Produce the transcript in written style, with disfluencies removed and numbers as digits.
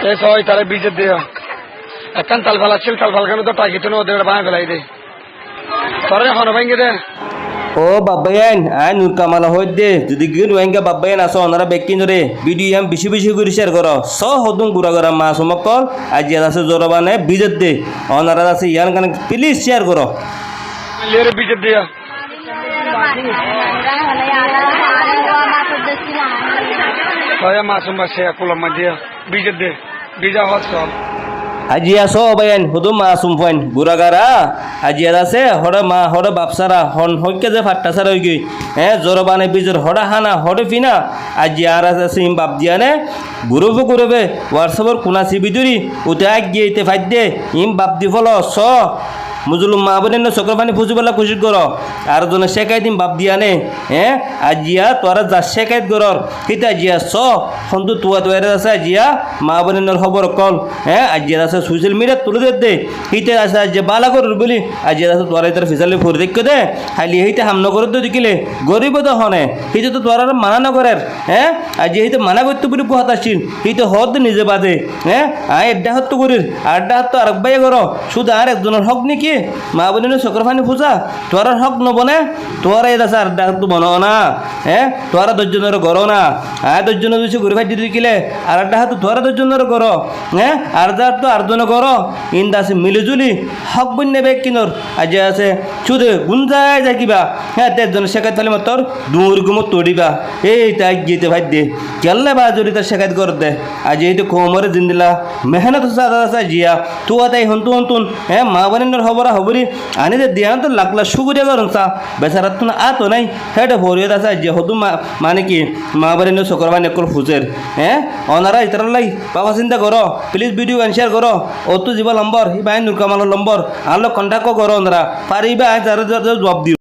এই সবাই তারা বীজের দিয়ে একখান তাল ফালাচ্ছিল তাল ফালখানে তো টাকি তো ওদের বাঁয়ে ফেলাই দে তোরা এখন ভাঙ্গে দে ও বাবায়ান আই নুর কামাল হই দে যদি গিন ওয়াঙ্গা বাবায়ান আসো ওনারা বেকিন রে ভিডিও আম বেশি বেশি করে শেয়ার করো স হদুম গুড়া গরা মাছ মকল আজ আছে জোরবানে বিজত দে ওনারা আছে ইয়ান কানে প্লিজ শেয়ার করো লেরে বীজের দিয়ে তোরা মাসুম বাসে কুলম দিয়ে বীজের দে বীজা হচ্ছে সব আজিয়া সো বায়ান হুদুম মাসুম ফাইন গুড়াগারা আজিয়া আছে হড়ে মা হড়ে বাপসারা হন হইকে যে ফাট্টা সারা হই গই জোরবানে বিজর হড়া হানা হড়ে ফিনা আজিয়া আর আছে সিম বাপ দিয়ানে গুরবে হোয়াটসঅ্যাপের কোনা সিবিদুরি উতে আগ গিয়েতে ফাইদ দে ইম বাপ দি ফল স মুজুলুম মা বোনের চক্রপানি ফুজিবেলা খুশি কর আর জনে শেখাই দিম বাপ দিয়ানে আজিয়া তোরা যা শেখাইত গরর কিন্তু আজিয়া স সন্তু তুয়া তুয়ারে আছে আজিয়া মা বোনের খবর কল আজিয়া আছে সোশ্যাল মিডিয়া তুলে দে হিতে আছে আজ বালা করর বলি আজিয়া আছে তোরা ইতার ফিসালে ফুর দেখ দে খালি হিতে হাম নগর তো দেখিলে গরিব তো হনে হিতে তো তোরা মানা নগরের আজি হিতে মানা করতে বলি কুহাত আসছিল হিতে হদ নিজে বাদে আয় এড্ডা হত তো করির আড্ডা হত আর একবাই কর শুধু আর একজনের হক নাকি মা বোনের চক্রফানি ফুজা তোর হক নবনে তোরা এই আছে আড্ডা হত বনো না তোরা দশজনের গর না আয় দশজনের দুশো ঘুরে ভাই দিদি কিলে আর আড্ডা হত তোরা দশজনের গর আর যার তো আটজনে গর ইন্দা আছে মিলিজুলি হক বই নেবে কিনর আজ আছে শুধু গুঞ্জায় যায় কিবা তেজজনে শেখাত ফেলে তোর দূর গুমো তড়িবা এই তাই গিয়েতে ভাই দে কেল্লে বা জড়ি তার শেখাত কর দে আজ এই তো কোমরে জিন্দিলা মেহনত আছে জিয়া তু তাই হন্তুন মা বোনের খবর হবরি আনি দে দিয়া তো লাখ লাখ সুগুরিয়া করুন চা বেচারা তো না আতো নাই হেটে ভরিয়ে আছে যে হতু মানে কি মা বোনের চক্রবান একল ফুজের অনারা ইতার লাই বাবা চিন্তা করো প্লিজ ভিডিও শেয়ার করো ও তো জীবা নম্বর ই বাই নুর কামালের নম্বর আলো কন্টাক্ট করো ওনারা পারিবা জবাব দিও।